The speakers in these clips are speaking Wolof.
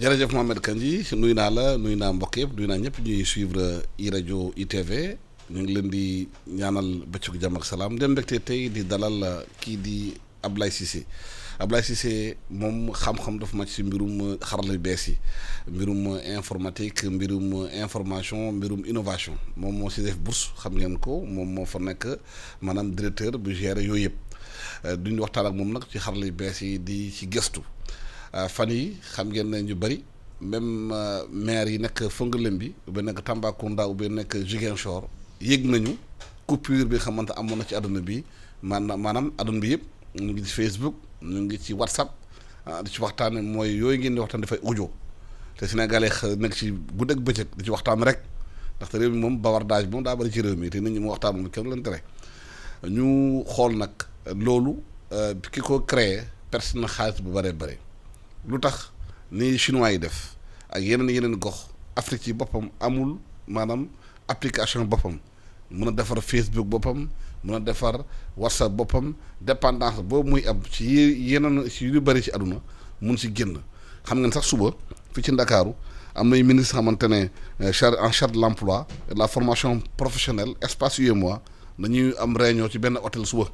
jërëjëf Mohamed Kandji nuyu naa la nuyu naa mbokk yëpp nuyu naa ñëpp ñuy suivre i rajo ITV ñu ngi leen di ñaanal bëccëgu jàmm ak salaam dem mbégte tey di dalal kii di Ablaye Cissé Ablaye Cissé moom xam-xam dafa màcc si mbirum xarala yu bees yi mbirum informatique mbirum information mbirum innovation moom moo si def bourse xam ngeen ko moom moo fa nekk maanaam directeur bu géré yooyu yëpp duñu waxtaan ak moom nag ci xarala yu bees yi di ci gëstu. fan yi xam ngeen ne ñu bëri même maire yi nekk Fongolembi bi ou bien nekk Tambacounda ou bien nekk Ziguinchor yëg nañu coupure bi xamante amoon na ci àdduna bi maanaam àdduna bi yëpp ñu ngi ci Facebook ñu ngi ci WhatsApp di ci waxtaan mooy yooyu ngeen di waxtaan dafay audio te Sénégalais nekk ci guddeeg bëccëg di ci waxtaan rek ndaxte réew mi moom bavardage moom daa bëri ci réew mi te nit ñi mu waxtaan moom kenn leen tere ñu xool nag loolu ki ko créé perte na xaalis bu bëree bëri. lu tax ni chinois yi def ak yeneen gox Afrique ci boppam amul maanaam application boppam mun a defar Facebook boppam mun a defar WhatsApp boppam dépendance boobu muy am ci yeneen ci yu bëri ci àdduna mun si génn xam ngeen sax suba fii ci Ndakaaru am nay ministre xamante ne en charge de l'emploi et de la formation professionnelle espace UEMOA dañuy am réunion ci benn hôtel suba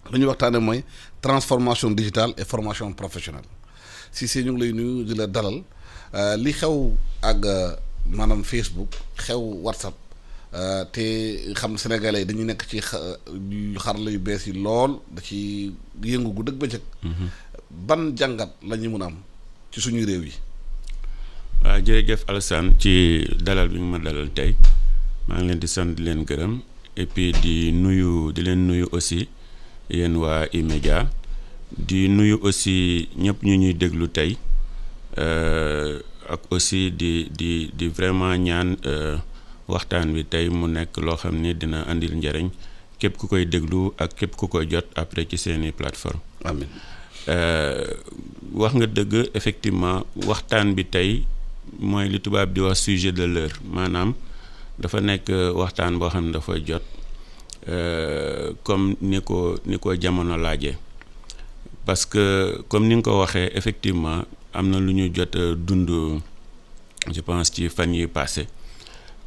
lu ñuy waxtaane mooy transformation digitale et formation professionnelle. Cissé ñu ngi lay nuyu di la dalal li xew ak maanaam Facebook xew WhatsApp te xam Sénégalais yi dañuy nekk ci xarala yu bees yi lool da ci yëngu gu dëgg bëccëg. ban jàngat la ñu mun a am ci suñu réew yi. waaw jërëjëf Alassane ci dalal bi nga ma dalal tey maa ngi leen di sant di leen gërëm et puis di leen nuyu aussi yéen waa E-Media. di nuyu aussi ñëpp ñu ñuy déglu tey ak aussi di vraiment ñaan waxtaan bi tey mu nekk loo xam ni dina andil njëriñ képp ku koy déglu ak képp ku koy jot après ci seeni plateforme amiin wax nga dëgg effectivement waxtaan bi tey mooy li tubaab di wax sujet de l'heure maanaam dafa nekk waxtaan boo xam ne dafa jot comme ni ko jamono laajee. parce que comme ni nga ko waxee effectivement am na lu ñu jot a dund je pense ci fan yi passé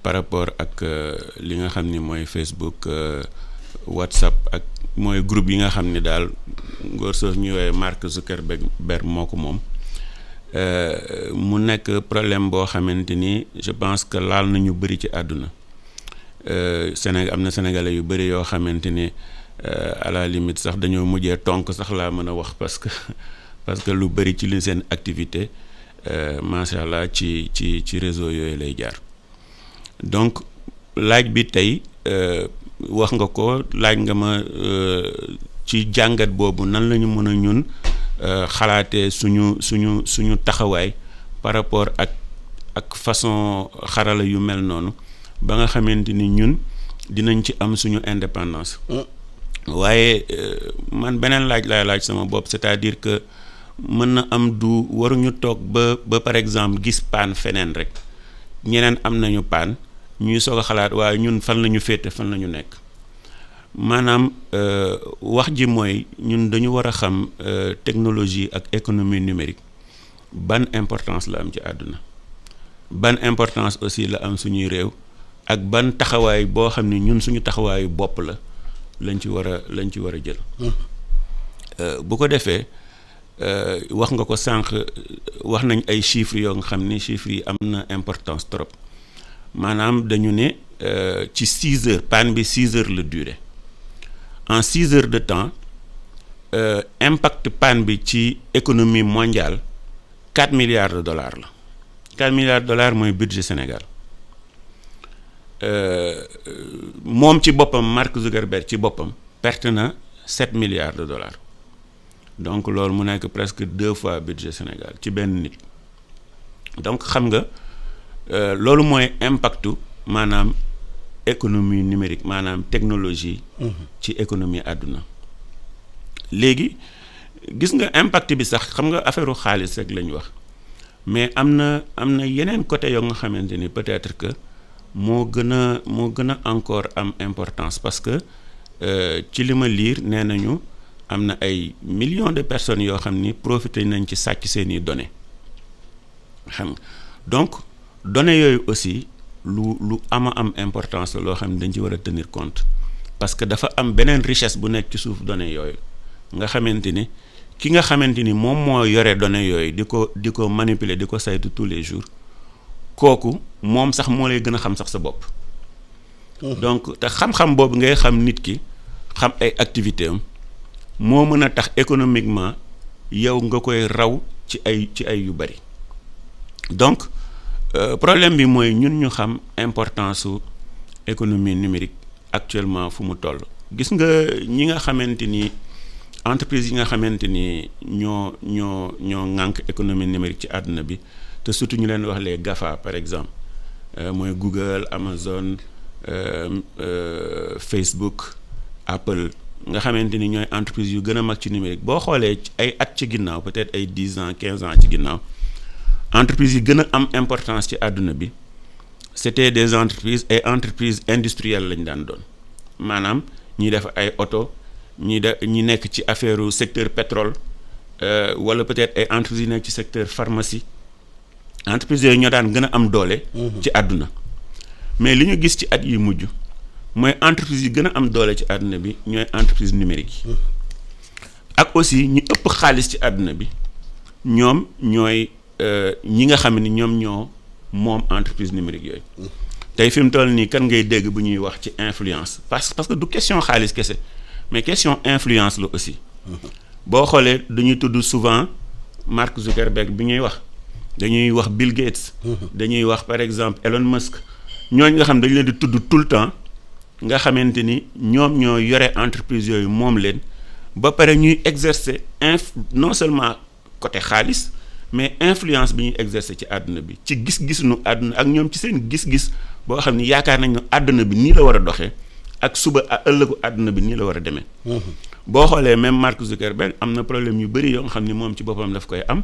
par rapport ak li nga xam ni mooy Facebook WhatsApp ak mooy groupe yi nga xam ni daal ngóor soof ñu woowee Mark Zuckerberg moo ko moom mu nekk problème boo xamante ni je pense que laal na ñu bëri ci àdduna Sénégal am na sénégalais yu bëri yoo xamante ni à la limite sax dañoo mujjee tonk sax laa mën a wax parce que lu bëri ci li seen activité macha allah ci réseau yooyu lay jaar donc laaj bi tey wax nga ko laaj nga ma ci jàngat boobu nan la ñu mën a ñun xalaatee suñu taxawaay par rapport ak façon xarala yu mel noonu ba nga xamante ni ñun dinañ ci am suñu indépendance. waaye man beneen laaj laay laaj sama bopp c'est-à-dire que mën na am du waruñu toog ba par exemple gis paan feneen rek ñeneen am nañu paan ñuy soog a xalaat waaye ñun fan la ñu féete fan la ñu nekk maanaam wax ji mooy ñun dañu war a xam technologie ak économie numérique ban importance la am ci àdduna ban importance aussi la am suñuy réew ak ban taxawaay boo xam ne ñun suñu taxawaayu bopp la lañ ci war a jël bu ko defee wax nga ko sànq wax nañ ay chiffres yoo nga xam ni chiffres yi am na importance trop maanaam dañu ne ci 6 heures panne bi 6 heures la durée en 6 heures de temps impact panne bi ci économie mondiale 4 milliards de dollars la 4 milliards de dollars mooy budget Sénégal moom ci boppam Mark Zuckerberg ci boppam perte na 7 milliards de dollars donc loolu mu nekk presque 2 fois budget Sénégal ci benn nit donc xam nga loolu mooy impactu maanaam économie numérique maanaam technologie ci économie àdduna léegi gis nga impact bi sax xam nga affaire xaalis rek la ñu wax mais am na yeneen côté yoo nga xamante ni peut-être que moo gën a encore am importance parce que ci li ma lire nee nañu am na ay millions de personnes yoo xam ni profité nañ ci sàcc seeni données xam nga donc données yooyu aussi lu am importance la loo xam ne dañ ci war a tenir compte parce que dafa am beneen richesse bu nekk ci suuf données yooyu nga xamante ni ki nga xamante ni moom moo yore données yooyu di ko manipuler di ko saytu tous les jours kooku moom sax moo lay gën a xam sax sa bopp. donc te xam-xam boobu ngay xam nit ki xam ay activité am moo mën a tax économiquement yow nga koy raw ci ay yu bari donc problème bi mooy ñun ñu xam importance su économie numérique actuellement fu mu toll. gis nga ñi nga xamante ni entreprise yi nga xamante ni ñoo ŋànk économie numérique ci àdduna bi te surtout ñu leen wax les GAFA par exemple mooy Google, Amazon, Facebook, Apple nga xamante ni ñooy entreprise yu gën a mag ci numérique boo xoolee ay at ci ginnaaw peut-être ay 10 ans 15 ans ci ginnaaw entreprises yi gën a am importance ci àdduna bi c'était des entreprises industrielles lañ daan doon maanaam ñi def ay oto ñi nekk ci affaire secteur pétrole wala peut-être ay entreprises yi nekk ci secteur pharmacie entreprises yooyu ñoo daan gën a am doole. ci àdduna mais li ñu gis ci at yi mujj mooy entreprises yi gën a am doole ci àdduna bi ñooy entreprise numérique yi ak aussi ñi ëpp xaalis ci àdduna bi ñoom ñooy ñi nga xam ni ñoom ñoo moom entreprise numérique yooyu tey fi mu toll nii kan ngay dégg bu ñuy wax ci influence parce que du question xaalis kese mais question influence la aussi boo xoolee dañuy tudd souvent Mark Zuckerberg bi ñuy wax dañuy wax Bill Gates dañuy wax par exemple Elon Musk ñooñu nga xam dañu leen di tudd tout le temps nga xamante ni ñoom ñoo yore entreprise yooyu moom leen ba pare ñuy exercer non seulement côté xaalis mais influence bi ñuy exercer ci àdduna bi ci gis-gisunu àdduna ak ñoom ci seen gis-gis boo xam ni yaakaar nañ ne àdduna bi nii la war a doxee ak suba ëllëgu àdduna bi nii la war a demee. boo xoolee même Mark Zuckerberg am na problème yu bëri yoo nga xam ni moom ci boppam daf koy am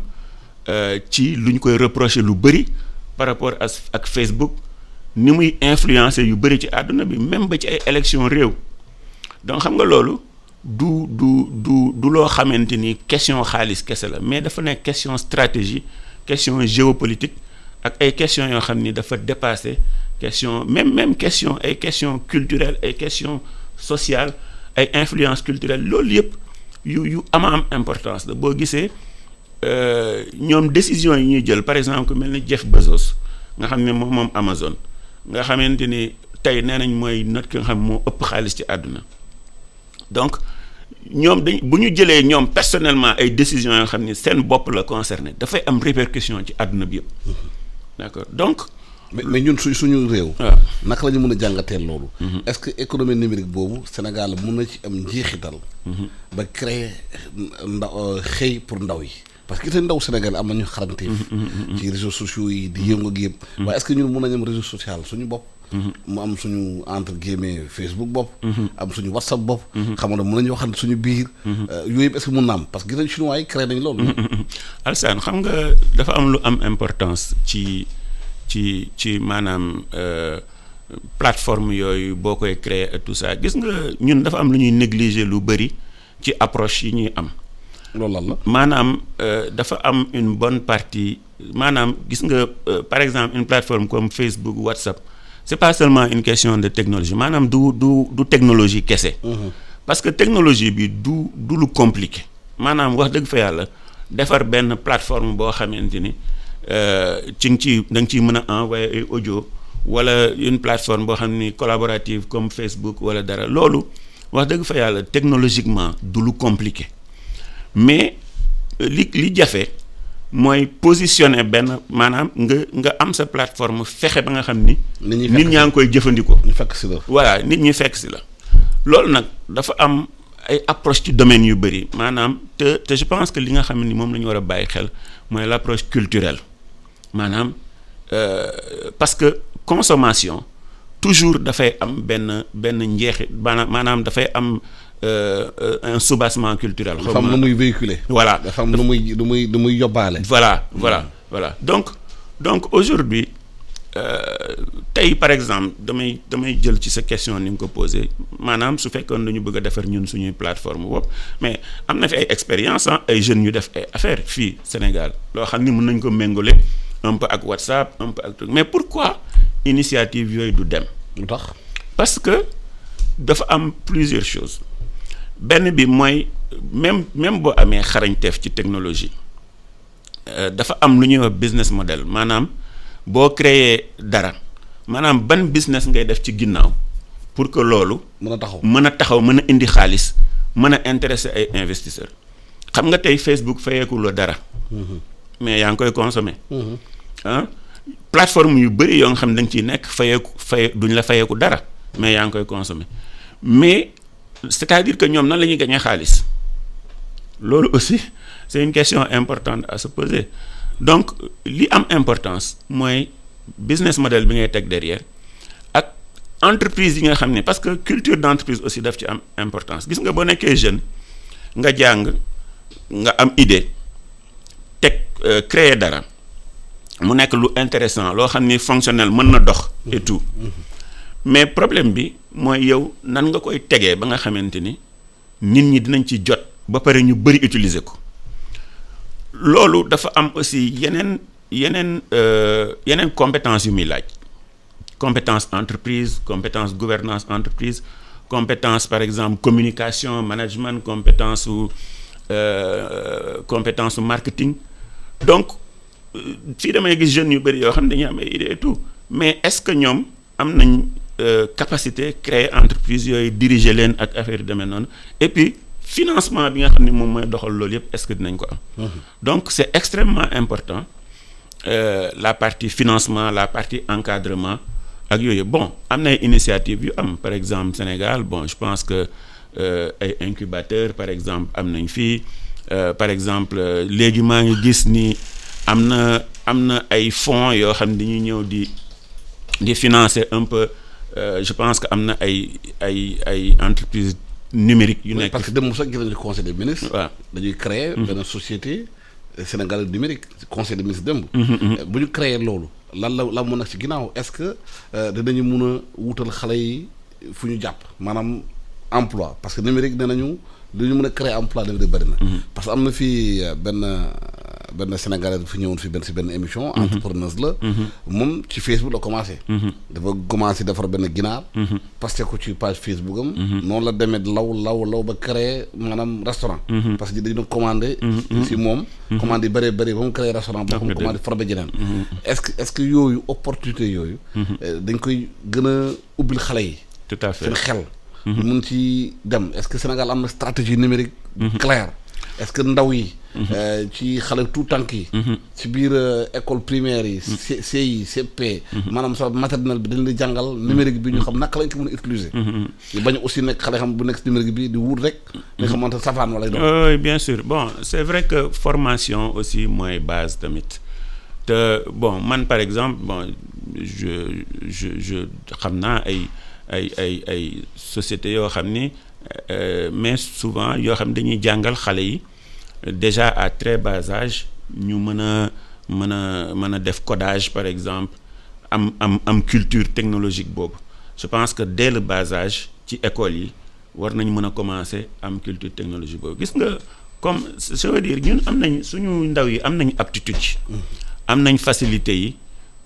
ci lu ñu koy reprocher lu bëri par rapport ak Facebook ni muy influencer yu bëri ci àdduna bi même ba ci ay élections réew donc xam nga loolu. du loo xamante ni question xaalis kese la mais dafa nekk question stratégie question géopolitique ak ay questions yoo xam ni dafa dépasser question même question ay questions culturelles ay questions sociales ay influences culturelles loolu yëpp yu am importance la boo gisee ñoom décision yi ñuy jël par exemple mel ni Jeff Bezos nga xam ne moom Amazon nga xamante ni tey nee nañ mooy not ki nga xam moo ëpp xaalis ci àdduna donc ñoom bu ñu jëlee ñoom personnellement ay décisions yoo xam ni seen bopp la concerné dafay am répercussion ci àdduna bi yëpp d'accord donc. mais ñun suñu réew. waaw naka la ñu mën a jàngateel loolu. est-ce que économie numérique boobu Sénégal mën na ci am njeexital. ba créer xëy pour ndaw yi. parce que ndaw Sénégal am nañu xarañteef. ci réseaux sociaux yi di yëngu ak yëpp. waaye est-ce que ñun mën nañu am réseau social suñu bopp. mu am suñu entre guillemets Facebook bopp. am suñu WhatsApp bopp. xam nga mën nañu waxal suñu biir. yooyu yëpp est-ce que mën na am parce que gis nañu chinois yi créé nañ loolu. Alsaan xam nga dafa am lu am importance ci maanaam plateforme yooyu boo koy créer et tout ça gis nga ñun dafa am lu ñuy négliger lu bëri ci approche yi ñuy am. loolu lan la maanaam dafa am une bonne partie maanaam gis nga par exemple une plateforme comme Facebook WhatsApp c'est pas seulement une question de technologie maanaam du technologie kese. parce que technologie bi du lu compliqué maanaam wax dëgg fa yàlla defar benn plateforme boo xamante ni da nga ciy mën a envoyer ay audio wala une plateforme boo xam ni collaborative comme Facebook wala dara loolu wax dëgg fa yàlla technologiquement du lu compliqué. mais li jafe mooy positionner benn maanaam nga am sa plateforme fexe ba nga xam ni. nit ñaa ngi koy jëfandikoo. ñu fekk si la. voilà nit ñi fekk si la. loolu nag dafa am ay approche ci domaine yu bëri maanaam te je pense que li nga xam ni moom la ñu war a bàyyi xel mooy l'approche culturelle maanaam parce que consommation toujours dafay am benn njeexit maanaam dafay am. Un soubassement culturel. dafa am lu muy véhiculer. voilà dafa am lu muy yóbbaale. voilà donc aujourd'hui tey par exemple damay jël ci sa question ni nga ko posé maanaam su fekkoon dañu bëgg a defar ñun suñuy plateforme bopp mais am na fi ay expérience ay jeunes yu def ay affaires fii Sénégal loo xam ni mën nañ ko méngale un peu ak WhatsApp un peu ak truc mais pourquoi initiative yooyu du dem. lu tax parce que dafa am plusieurs choses benn bi mooy même boo amee xarañteef ci technologie dafa am lu ñuy wax business model maanaam boo créer dara maanaam ban business ngay def ci ginnaaw pour que loolu. mën a taxaw mën a indi xaalis mën a intéresser ay investisseurs xam nga tey Facebook fayeeku la dara. mais yaa ngi koy consommer. ah plateforme yu bëri yoo nga xam ne da nga ciy nekk duñ la fayeeku dara mais yaa ngi koy consommer mais c'est-à-dire que ñoom nan la ñuy gagner xaalis loolu aussi c'est une question importante à se poser donc li am importance mooy business model bi ngay teg derrière ak entreprise yi nga xam ne parce que culture d'entreprise aussi daf ci am importance gis nga boo nekkee jeune nga jàng nga am idée teg créer dara mu nekk lu intéressant loo xam ni fonctionnel mën na dox et tout mais problème bi mooy yow nan nga koy tegee ba nga xamante ni nit ñi dinañ ci jot ba pare ñu bëri utiliser ko loolu dafa am aussi yeneen compétence yu muy laaj compétence entreprise compétence gouvernance entreprise compétence par exemple communication management compétence marketing donc fii damay gis jeunes yu bëri yoo xam ne dañuy am ay idées et tout mais est-ce que ñoom am nañ capacité créer entreprise yooyu diriger leen ak affaire yu demee noonu et puis financement bi nga xam ne moom mooy doxal loolu yëpp est-ce que dinañ ko am. donc c'est extrêmement important la partie financement la partie encadrement ak yooyu bon am na ay initiatives yu am par exemple Sénégal bon je pense que ay incubateurs par exemple am nañ fii par exemple léegi maa ngi gis ni am na ay fonds yoo xam ne dañuy ñëw di financer un peu je pense que am na ay entreprises numériques yu nekk. parce que dem sax gis nañu conseil des ministres. waaw dañuy créer benn société sénégalaise numérique conseil des ministres démb. bu ñu créer loolu lan mën a ci ginnaaw est-ce que dinañu mun a wutal xale yi fu ñu jàpp maanaam emploi parce que numérique nee nañu lu ñu mën a créer emploi numérique bëri na. parce que am na fii benn Sénégalais fi ñëwoon fi benn émission. entrepreneuse la. moom ci Facebook la commencé. dafa commencé defar benn ginaar. posté ko ci page Facebook am. noonu la demee law ba créer maanaam restaurant. parce que dañu doon commandé. si moom. commande yi bëree ba mu créé restaurant boo xam ne commande forbe jeneen. est-ce que yooyu opportunité yooyu. dañ koy gën a ubbil xale yi. tout à fait seen xel. mun ci dem est-ce que Sénégal am na stratégie numérique. claire est-ce que ndaw yi. ci xale tout tànk yi. ci biir école primaire yi. CI CP. maanaam sa maternelle bi dañ lay jàngal numérique bi ñu xam naka lañ ko mën a utiliser. ñu bañ aussi nekk xale xam bu nekk si numérique bi di wut rek. nga xamante safaan wala doon. oui bien sûr bon c'est vrai que formation aussi mooy base tamit te bon man par exemple bon je xam naa ay sociétés yoo xam ni mais souvent yoo xam dañuy jàngal xale yi déjà à très bas âge ñu mën a def codage par exemple am culture technologique boobu je pense que dès le bas âge ci école yi war nañ mën a commencer am culture technologique boobu gis nga comme je veux dire ñun am nañ suñu ndaw yi am nañ aptitude yi am nañ facilité yi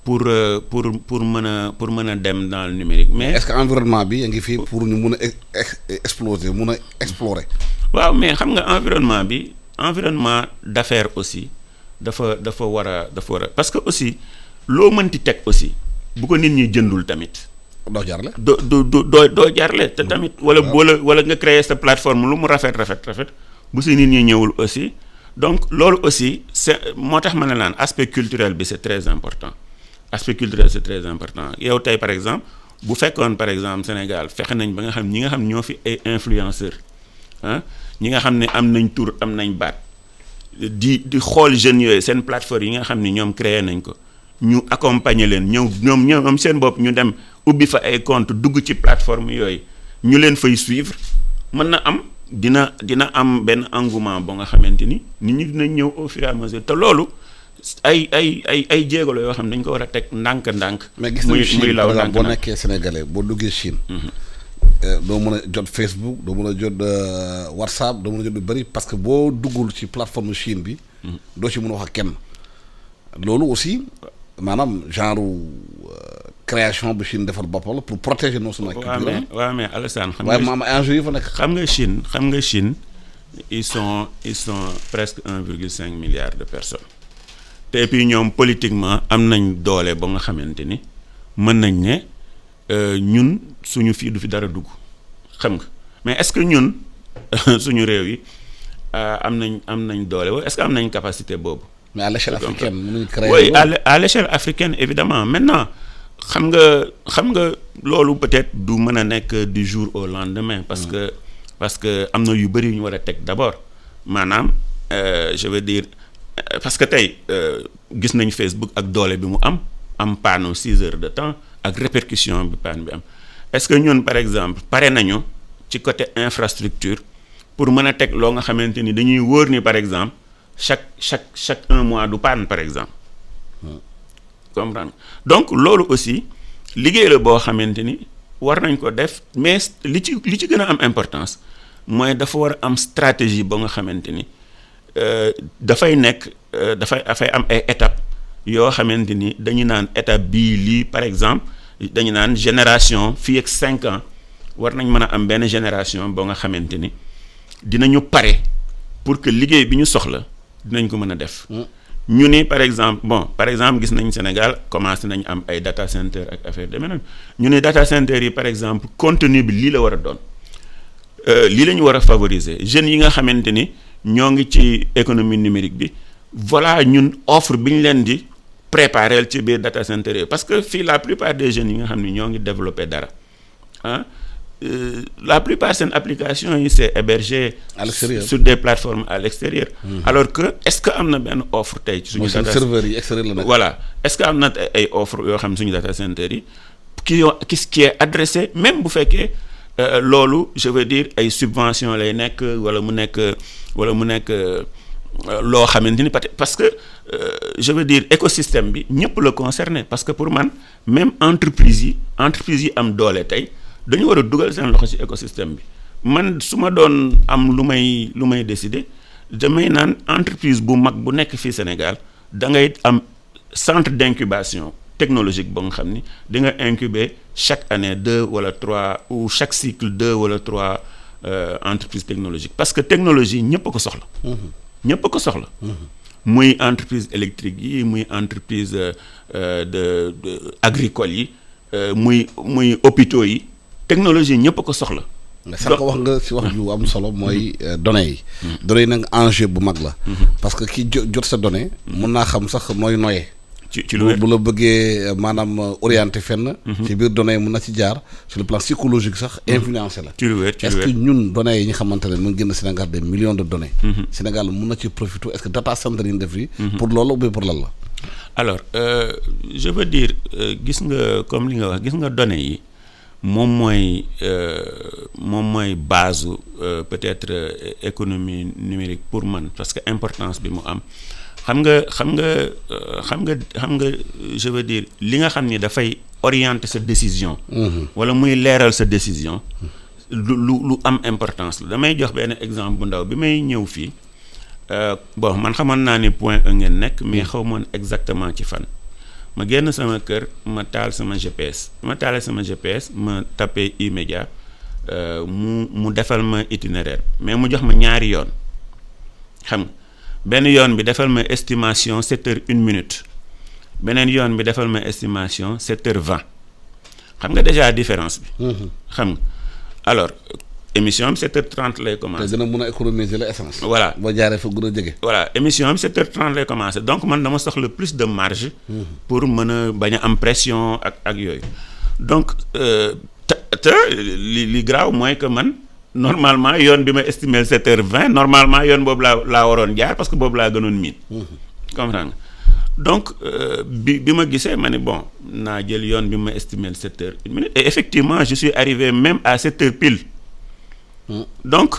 pour mën a dem dans le numérique mais est-ce que environnement bi yaa ngi fii pour ñu mun a exploser mun a explorer. waaw mais xam nga environnement d'affaires aussi dafa war a parce que aussi loo mënti teg aussi bu ko nit ñi jëndul tamit. doo jaarle. doo jaarle te tamit. wala nga créer sa plateforme lu mu rafet bu si nit ñi ñëwul aussi donc loolu aussi c'est moo tax ma ne laan aspect culturel bi c'est très important. aspect culturel c'est très important yow tey par exemple bu fekkoon par exemple Sénégal fexe nañ ba nga xam ñi nga xam ñoo fi ay influenceurs ñi nga xam ne am nañ tur am nañ baat di xool jeunes yooyu seen plateforme yi nga xam ne ñoom créé nañ ko ñu accompagner leen ñoom seen bopp ñu dem ubbi fa ay compte dugg ci plateforme yooyu ñu leen fay suivre mën na am dina am benn engouement ba nga xamante ni nit ñi dinañ ñëw au fur et à mesure te loolu ay jéego la yoo xam ne dañ ko war a teg ndànk-ndànk. mais gis nañu Chine par exemple boo nekkee sénégalais boo duggee Chine. doo mën a jot Facebook doo mën a jot WhatsApp doo mën a jot lu bari parce que boo duggul ci plateforme Chine bi. doo ci mën a wax ak kenn. loolu aussi maanaam genre création bu Chine defal boppam la pour protéger non seulement culture waaw mais Alassane xam waaye maam enjeu yi fa nekk. xam nga Chine ils sont presque 1,5 milliard de personnes te puis ñoom politiquement am nañ doole ba nga xamante ni mën nañ ne ñun suñu fii du fi dara dugg xam nga mais est-ce que ñun suñu réew yi am nañ doole wala est-ce que am nañ capacité boobu. mais à l'échelle africaine mënuñ créer. oui à l'échelle africaine évidemment maintenant xam nga loolu peut-être du mën a nekk du jour au lendemain. parce que am na yu bëri yu ñu war a teg d'abord maanaam je veux dire parce que tey gis nañ Facebook ak doole bi mu am panneau 6 heures de temps ak répercussion bi panne bi am est-ce que ñun par exemple pare nañu ci côté infrastructure pour mën a teg loo nga xamante ni dañuy wóor ni par exemple chaque 1 mois du panne par exemple. comprendre donc loolu aussi liggéey la boo xamante ni war nañ ko def mais li ci gën a am importance mooy dafa war a am stratégie ba nga xamante ni dafay am ay étapes yoo xamante ni dañu naan étape bii lii par exemple dañu naan génération fii ak 5 ans war nañ mën a am benn génération ba nga xamante ni dinañu pare pour que liggéey bi ñu soxla dinañ ko mën a def. ñu ni par exemple gis nañ Sénégal commencé nañ am ay data center ak affaire de même ñu ni data center yi par exemple contenu bi lii la war a doon lii la ñu war a favoriser jeunes yi nga xamante ni ñoo ngi ci économie numérique bi voilà ñun offre bi ñu leen di préparer ci biir data center yi parce que fii la plupart des jeunes yi nga xam ni ñoo ngi développer dara la plupart seen application yi c'est hébergé sur des plateformes à l'extérieur. Alors que est-ce que am na benn offre tey ci suñu data serveurs yi extérieur la nekk. voilà est-ce que am na ay offre yoo xam suñu data center yi qui est adressé même bu fekkee loolu je veux dire ay subventions lay nekk wala mu nekk loo xamante ni parce que je veux dire écosystème bi ñëpp la concerné parce que pour man même entreprise yi am doole tey dañu war a dugal seen loxo ci écosystème bi man su ma doon am lu may décider damay naan entreprise bu mag bu nekk fii Sénégal da ngay am centre d'incubation technologique ba nga xam ni di nga incuber chaque année 2 wala 3 ou chaque cycle 2 wala 3 entreprises technologiques parce que technologie ñëpp a ko soxla. ñëpp a ko soxla. muy entreprise électrique yi muy entreprise de agricole yi muy hôpitaux yi. technologie ñëpp a ko soxla. sànq wax nga ci wax ju am solo mooy données yi. données yi nag enjeu bu mag la. parce que ki jot sa donnée. mun naa xam sax nooy noyee. ci lu bu la bëggee maanaam orienté fenn. ci biir données yi mun na ci jaar sur le plan psychologique sax influencé la. ci lu wér est-ce que ñun données yi ñu xamante ne mu ngi génn Sénégal des millions de données. Sénégal mun na ci profiter est-ce que data center yi ñu def yi pour loolu ou pour lan la. alors je veux dire gis nga comme li nga wax gis nga données yi. moom mooy base peut-être économie numérique pour man parce que importance bi mu am xam nga je veux dire li nga xam ni dafay orienter sa décision. wala muy leeral sa décision. lu am importance la damay jox benn exemple bu ndaw bi may ñëw fii man xamoon naa ni Point E ngeen nekk mais xaw moon exactement ci fan. ma génn sama kër ma taal sama GPS ma taalee sama GPS ma tapé E-Media mu defal ma itinéraire mais mu jox ma ñaari yoon xam nga benn yoon bi defal ma estimation 7h01 beneen yoon bi defal ma estimation 7h20 xam nga déjà différence bi. xam nga alors émission bi 7h30 lay commencé. te dina mën a économiser la essence. voilà boo jaaree fa gën a jege. voilà émission bi 7h30 lay commencé donc man dama soxla plus de marge. pour mën a bañ a am pression ak yooyu. donc te li graaw mooy que man normalement yoon bi ma estimé 7h20 normalement yoon boobu laa waroon jaar parce que boobu laa gënoon miin. comprendre nga donc bi ma gisee ma ne bon naa jël yoon bi ma estimé 7h01 et effectivement je suis arrivé même à 7h pile. donc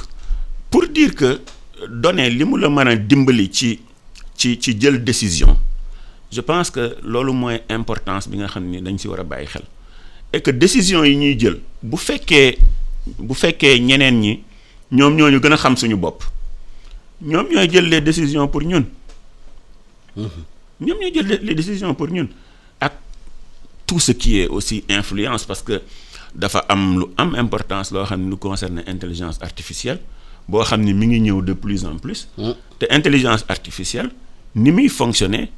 pour dire que données li mu la mën a dimbali ci jël décision je pense que loolu mooy importance bi nga xam ni dañ ci war a bàyyi xel et que décision yi ñuy jël bu fekkee ñeneen ñi ñoom ñoo ñu gën a xam suñu bopp ñoom ñooy jël les décisions pour ñun. ñoom ñooy jël les décisions pour ñun ak tout ce qui est aussi influence parce que dafa am lu am importance loo xam ne lu concerne intelligence artificielle boo xam ne mi ngi ñëw de plus en plus te intelligence artificielle ni muy fonctionner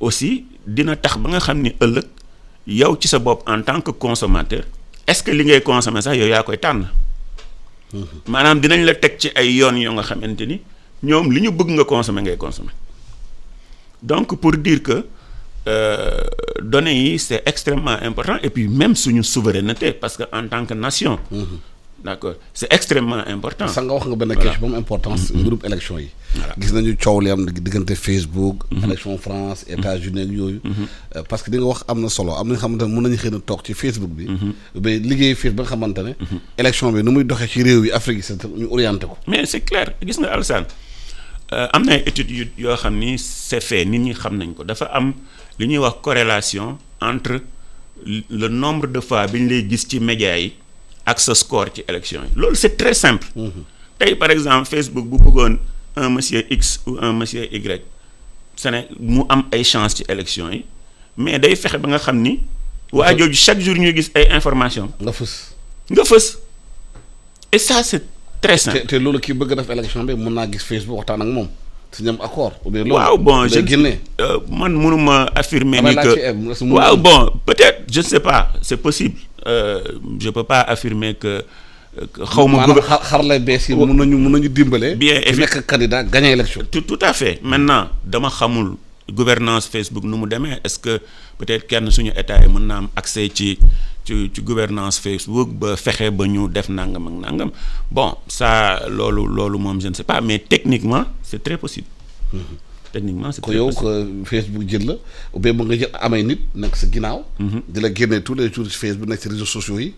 aussi dina tax ba nga xam ni ëllëg yow ci sa bopp en tant que consommateur est-ce que li ngay consommer sax yow yaa koy tànn maanaam dinañ la teg ci ay yoon yoo nga xamante ni ñoom li ñu bëgg nga consommer ngay consommer donc pour dire que données yi c'est extrêmement important et puis même suñu souveraineté parce que en tant que nation d'accord c'est extrêmement important. sax nga wax nga benn question bu am importance. groupe élection yi. gis nañu coow li am diggante Facebook. élection France États-Unis ak yooyu. parce que di nga wax am na solo am na nga xamante ne mën nañu xëy na toog ci Facebook bi. ba liggéey Facebook ba nga xamante ne. élection bi nu muy doxee ci réew yi Afrique yi ñu orienté ko. mais c'est clair gis nga Alassane am na ay études yoo xam ni c'est fait nit ñi xam nañ ko dafa am li ñuy wax corrélation entre le nombre de fois bi ñu lay gis ci médias yi. ak sa score ci élection yi loolu c'est très simple tey par exemple Facebook bu bëggoon un monsieur X ou un monsieur Y mu am ay chance ci élection yi mais day fexe ba nga xam ni waa jooju chaque jour ñuy gis ay information nga fës et ça c'est très simple te loolu kii bëgg def élection bi mën naa gis Facebook waxtaan ak moom si ñoom accord ou bien waaw bon man mënuma affirmer ni que waaw bon peut-être je ne sais pas c'est possible je peux pas affirmer que xaw ma xar lay bees yi mën nañu dimbale bien nekk candidat gagner élection tout à fait maintenant dama xamul gouvernance Facebook nu mu demee est-ce que peut-être kenn suñu état yi mën na am accès ci gouvernance Facebook ba fexe ba ñu def nangam ak nangam bon ça loolu moom je ne sais pas mais techniquement c'est très possible techniquement c'est très possible ko yow Facebook jël la ou bien ba nga jël amay nit nekk sa ginnaaw di la génne tous les jours ci Facebook nekk ci réseaux sociaux yi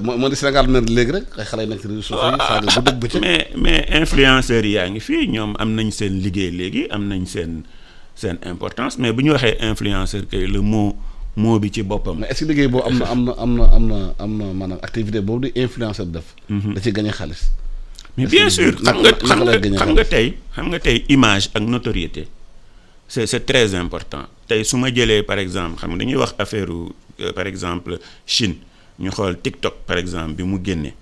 moo di Sénégal na léegi rek ay xale yi nekk ci réseaux sociaux yi saaga bu dëgg bëccëg mais influenceurs yi yaa ngi fii ñoom am nañ seen liggéey léegi am nañ seen importance mais bu ñu waxee influenceur kay le mot bi ci boppam. mais est-ce que liggéey boobu am na maanaam activité boobu di influenceur def. da ci gagner xaalis. mais bien sûr xam nga tey image ak notoriété c'est très important tey su ma jëlee par exemple xam nga dañuy wax affaire par exemple Chine ñu xool TikTok par exemple bi mu génnee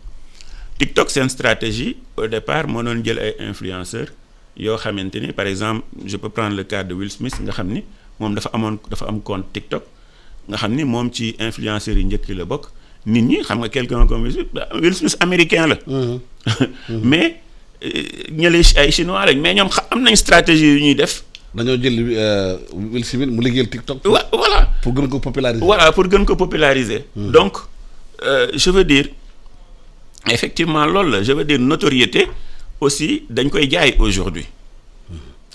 TikTok seen stratégie au départ moo doon jël ay influenceurs yoo xamante ni par exemple je peux prendre le cas de Will Smith nga xam ni moom dafa am compte TikTok nga xam ni moom ci influenceurs yi njëkk la bokk nit ñi xam nga quelqu'un comme Will Smith américain la. mais ñële ay chinois lañ mais ñoom am nañ stratégie yu ñuy def. dañoo jël Will Smith mu liggéeyal TikTok. voilà pour gën ko populariser. pour gën ko populariser. donc je veux dire effectivement loolu la je veux dire notoriété aussi dañ koy jaay aujourd'hui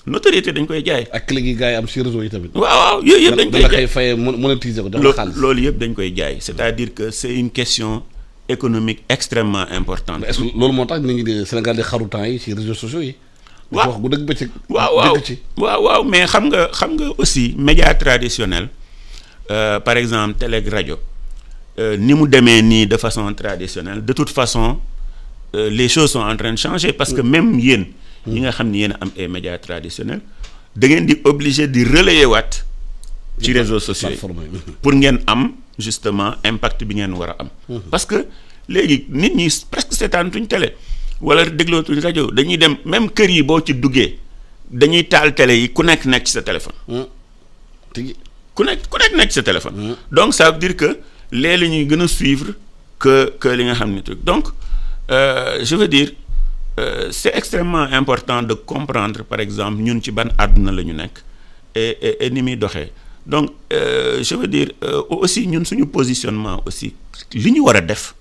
notoriété dañ koy jaay. ak léegi gars yi am ci réseau yi tamit. waaw yooyu yëpp dañ koy jaay da la koy fayee monétiser ko jox xaalis. loolu yëpp dañ koy jaay c'est-à-dire que c'est une question économique extrêmement importante. est-ce que loolu moo tax nit ñi di Sénégal di xaru temps yi ci réseaux sociaux yi. waaw wax gu dëgg bëccëg. waaw mais xam nga aussi médias traditionnels par exemple télé ak rajo ni mu demee nii de façon traditionnelle de toute façon les choses sont en train de changer parce que même yéen. ñi nga xam ni yéen a am ay médias traditionnels da ngeen di obligé di relayer waat ci réseaux sociaux yi pour ngeen am justement impact bi ngeen war a am. parce que léegi nit ñi presque seetaantuñ télé wala déglootuñ rajo dañuy dem même kër yi boo ci duggee dañuy taal télé yi ku nekk ci sa téléphone. ku nekk ci sa téléphone. donc ça veut dire que léeg la ñuy gën a suivre que li nga xam ni truc donc je veux dire. C'est extrêmement important de comprendre par exemple ñun ci ban àdduna la ñu nekk et ni muy doxee donc je veux dire aussi ñun suñu positionnement aussi li ñu war a def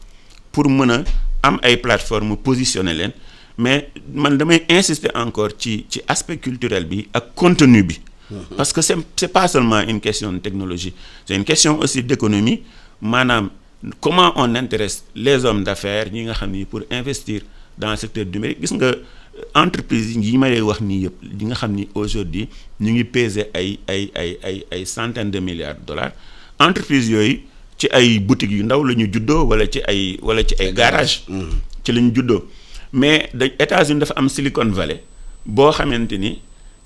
pour mën a am ay plateformes positionner leen mais man damay insister encore ci aspect culturel bi ak contenu bi. parce que c'est pas seulement une question de technologie c'est une question aussi d'économie maanaam comment on intéresse les hommes d'affaires ñi nga xam ni pour investir. Dans le secteur numérique gis nga entreprise yi ma lay wax nii yëpp yi nga xam ni aujourd'hui ñu ngi peser ay centaines de milliards de dollars entreprise yooyu ci ay boutiques yu ndaw la ñu juddoo wala ci ay garage ci la ñu juddoo mais États-Unis dafa am Silicon Valley boo xamante ni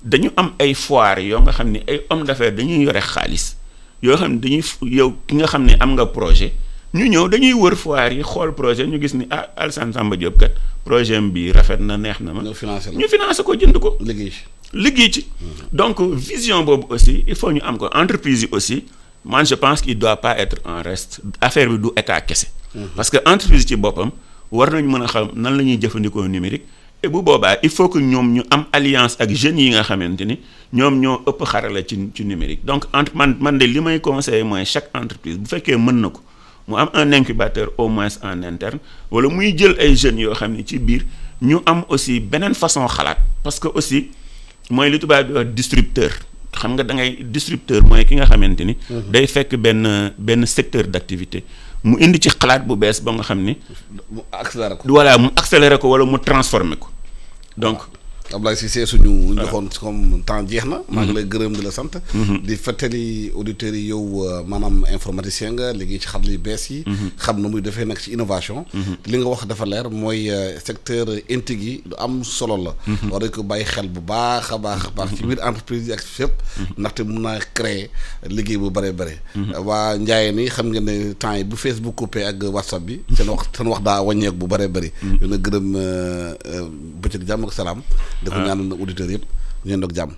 dañu am ay foire yoo nga xam ne ay hommes d'affaires dañuy yore xaalis yoo xam ne dañuy yow ki nga xam ne am nga projet ñu ñëw dañuy wër foire yi xool projet ñu gis ni Alassane Samba Diop kat projet bi rafet na neex na ma. ñu financé ko jënd ko. liggéey ci. donc vision boobu aussi il faut ñu am ko entreprise yi aussi man je pense qu'il doit pas être en reste affaire bi du état kese. parce que entreprise ci boppam war nañu mën a xam nan la ñuy jëfandikoo numérique. et bu boobaa il faut que ñoom ñu am alliance ak jeunes yi nga xamante ni ñoom ñoo ëpp xarala ci numérique donc man de li may conseiller mooy chaque entreprise bu fekkee mën na ko mu am un incubateur au moins en interne wala muy jël ay jeunes yoo xam ne ci biir ñu am aussi beneen façon xalaat parce que aussi mooy li tubaab di wax disrupteur xam nga da ngay disrupteur mooy ki nga xamante ni. day fekk benn secteur d'activité mu indi ci xalaat bu bees ba nga xam ni. mu accéléré ko. voilà mu accéléré ko wala mu transformé ko donc. Ablaye Cissé suñu joxoon comme temps jeex na. maa ngi lay gërëm di la sant. di fàttali auditeurs yi yow maanaam informaticien nga liggéey ci xarala yu bees yi. xam na muy defee nag ci innovation. li nga wax dafa leer mooy secteur intique yi lu am solo la. war nañ ko bàyyi xel bu baax a baax ci biir entreprise yi ak fépp. ndaxte mun naa créer liggéey bu bëree bëri. waa Ndiaye ni xam nga ne temps yi bu Facebook coupé ak WhatsApp bi. seen wax daa wàññeeku bu bëree bëri. dina gërëm bëccëg jàmm ak salaam. da ko ñaanal auditeurs yëpp ñu ndoog jàmm.